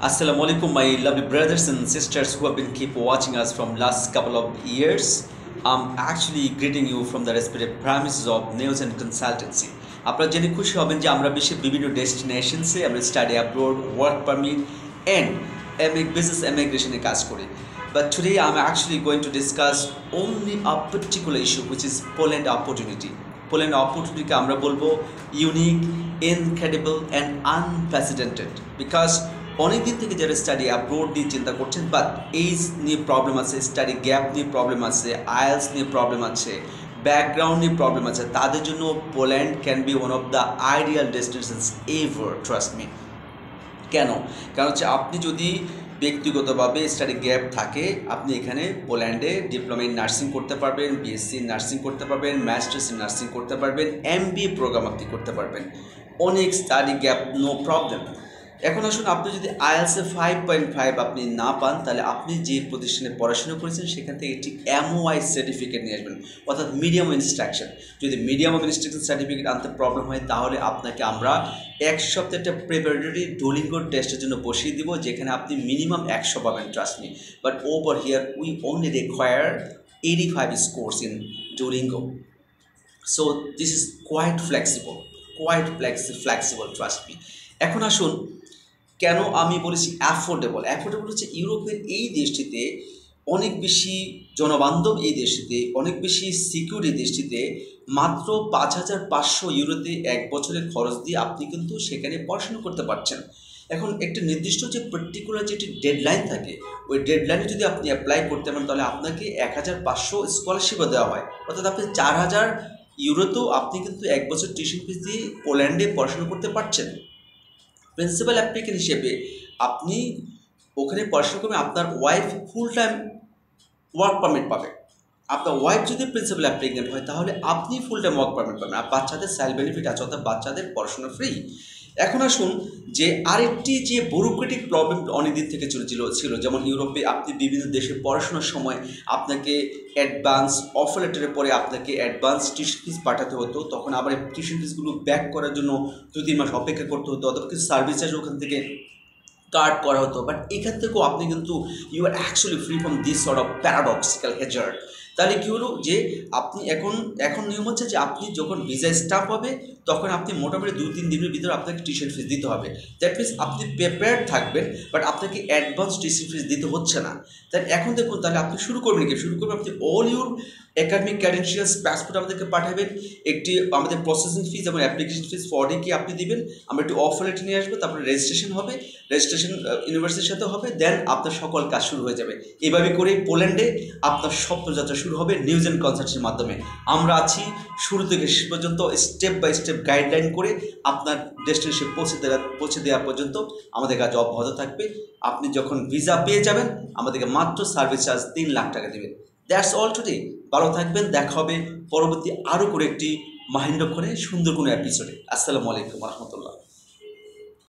Assalamu alaikum, my lovely brothers and sisters who have been keep watching us from last couple of years. I'm actually greeting you from the respective premises of News and Consultancy. আপনারা জেনে খুশি হবেন যে আমরা বিশ্বের বিভিন্ন ডেস্টিনেশনসে আমরা study abroad, work permit and business immigration কাজ করি. But today I'm actually going to discuss only a particular issue which is Poland opportunity. Poland opportunity কে আমরা বলবো unique, incredible and unprecedented because অনেক দিন থেকে যারা স্টাডি অ্যাব্রোড নিয়ে চিন্তা করছেন বাট এইজ নিয়ে প্রবলেম আছে, স্টাডি গ্যাপ নিয়ে প্রবলেম আছে, আইএলস নিয়ে প্রবলেম আছে, ব্যাকগ্রাউন্ড নিয়ে প্রবলেম আছে, তাদের জন্য Poland can be one of the ideal destinations ever, trust me. কেন? কারণ হচ্ছে আপনি যদি ব্যক্তিগতভাবে স্টাডি গ্যাপ থাকে, আপনি এখানে পোল্যান্ডে ডিপ্লোমা ইন নার্সিং করতে পারবেন, বিএসসি নার্সিং করতে পারবেন, মাস্টার্স ইন নার্সিং করতে পারবেন, এমবিএ প্রোগ্রাম আপনি করতে পারবেন। অনেক স্টাডি গ্যাপ, নো প্রবলেম। এখন আসুন, আপনি যদি আইএলসে 5.5 আপনি না পান, তাহলে আপনি যে প্রতিষ্ঠানে পড়াশোনা করেছেন সেখান থেকে একটি এমওআই সার্টিফিকেট নিয়ে আসবেন, অর্থাৎ মিডিয়াম ইনস্ট্রাকশন। যদি মিডিয়াম অফ ইনস্ট্রাকশন সার্টিফিকেট আনতে প্রবলেম হয়, তাহলে আপনাকে আমরা এক সপ্তাহে একটা প্রিপারেটরি ডুওলিঙ্গো টেস্টের জন্য বসিয়ে দিব, যেখানে আপনি মিনিমাম 100 পাবেন, trust me. But over here we only require 85 scores in Duolingo. So this is quite flexible, trust me. এখন আসুন, কেন আমি বলেছি অ্যাফোর্ডেবল হচ্ছে ইউরোপের এই দেশটিতে অনেক বেশি জনবান্ধব, এই দেশটিতে অনেক বেশি সিকিউর, এই দেশটিতে মাত্র 5,500 ইউরোতে এক বছরের খরচ দিয়ে আপনি কিন্তু সেখানে পড়াশোনা করতে পারছেন। এখন একটা নির্দিষ্ট যে পার্টিকুলার যেটি ডেডলাইন থাকে, ওই ডেডলাইনে যদি আপনি অ্যাপ্লাই করতে পারেন, তাহলে আপনাকে 1,500 স্কলারশিপও দেওয়া হয়, অর্থাৎ আপনি 4,000 ইউরোতেও আপনি কিন্তু এক বছর টিউশন ফিস দিয়ে পোল্যান্ডে পড়াশোনা করতে পারছেন। প্রিন্সিপাল অ্যাপ্লিকেন্ট হিসেবে আপনি ওখানে পড়াশোনা করবেন, আপনার wife full time work permit পাবে। আপনার ওয়াইফ যদি প্রিন্সিপাল অ্যাপ্লিকেন্ট হয়, তাহলে আপনি ফুল টাইম ওয়ার্ক পারমিট পাবেন, আর বাচ্চাদের চাইল্ড বেনিফিট আছে, অর্থাৎ বাচ্চাদের পড়াশোনা ফ্রি। এখন আসুন, যে আরেকটি যে ব্যুরোক্রেটিক প্রবলেম অনেকদিন থেকে ছিল, যেমন ইউরোপে আপনি বিভিন্ন দেশে পড়াশোনার সময় আপনাকে অ্যাডভান্স অফার লেটারের পরে আপনাকে অ্যাডভান্স টিউশন ফিস পাঠাতে হতো, তখন আবার টিউশন ফিসগুলো ব্যাক করার জন্য 2-3 মাস অপেক্ষা করতে হতো, অথবা কিছু সার্ভিস চার্জ ওখান থেকে কাট করা হতো। বাট এখান থেকেও আপনি কিন্তু you are actually free from this sort of paradoxical hazard. তাহলে কী হলো, যে এখন নিয়ম হচ্ছে যে আপনি যখন ভিসা স্টাম্প হবে, তখন আপনি মোটামুটি 2-3 দিনের ভিতরে আপনাকে টিউশন ফিস দিতে হবে। দ্যাট মিনস আপনি প্রিপেয়ার্ড থাকবেন, বাট আপনাকে অ্যাডভান্স টিউশন ফিস দিতে হচ্ছে না। তাই এখন দেখুন, তাহলে আপনি শুরু করবেন আপনি all your academic credentials, passport আমাদেরকে পাঠাবেন, একটি আমাদের প্রসেসিং ফিস এবং অ্যাপ্লিকেশন ফিস কি আপনি দিবেন, আমরা একটু অফার লেটার নিয়ে আসবো, তারপরে রেজিস্ট্রেশন হবে, রেজিস্ট্রেশন ইউনিভার্সিটির সাথে হবে, দেন আপনার সকল কাজ শুরু হয়ে যাবে। এভাবে করে পোল্যান্ডে আপনার স্বপ্নযাত্রা শুরু হবে নিউজ অ্যান্ড কনসাল্টেন্সির মাধ্যমে। আমরা আছি শুরু থেকে শেষ পর্যন্ত স্টেপ বাই স্টেপ গাইডলাইন করে আপনার ডেস্টিনেশন পৌঁছে দেওয়া পর্যন্ত আমাদের কাজ অব্যাহত থাকবে। আপনি যখন ভিসা পেয়ে যাবেন, আমাদেরকে মাত্র সার্ভিস চার্জ 3 লাখ টাকা দেবেন। That's all today. ভালো থাকবেন, দেখা হবে পরবর্তী আরও করে একটি মাহেন্দ্রক্ষণে সুন্দর কোনো এপিসোডে। আসসালামু আলাইকুম রহমতুল্লাহ।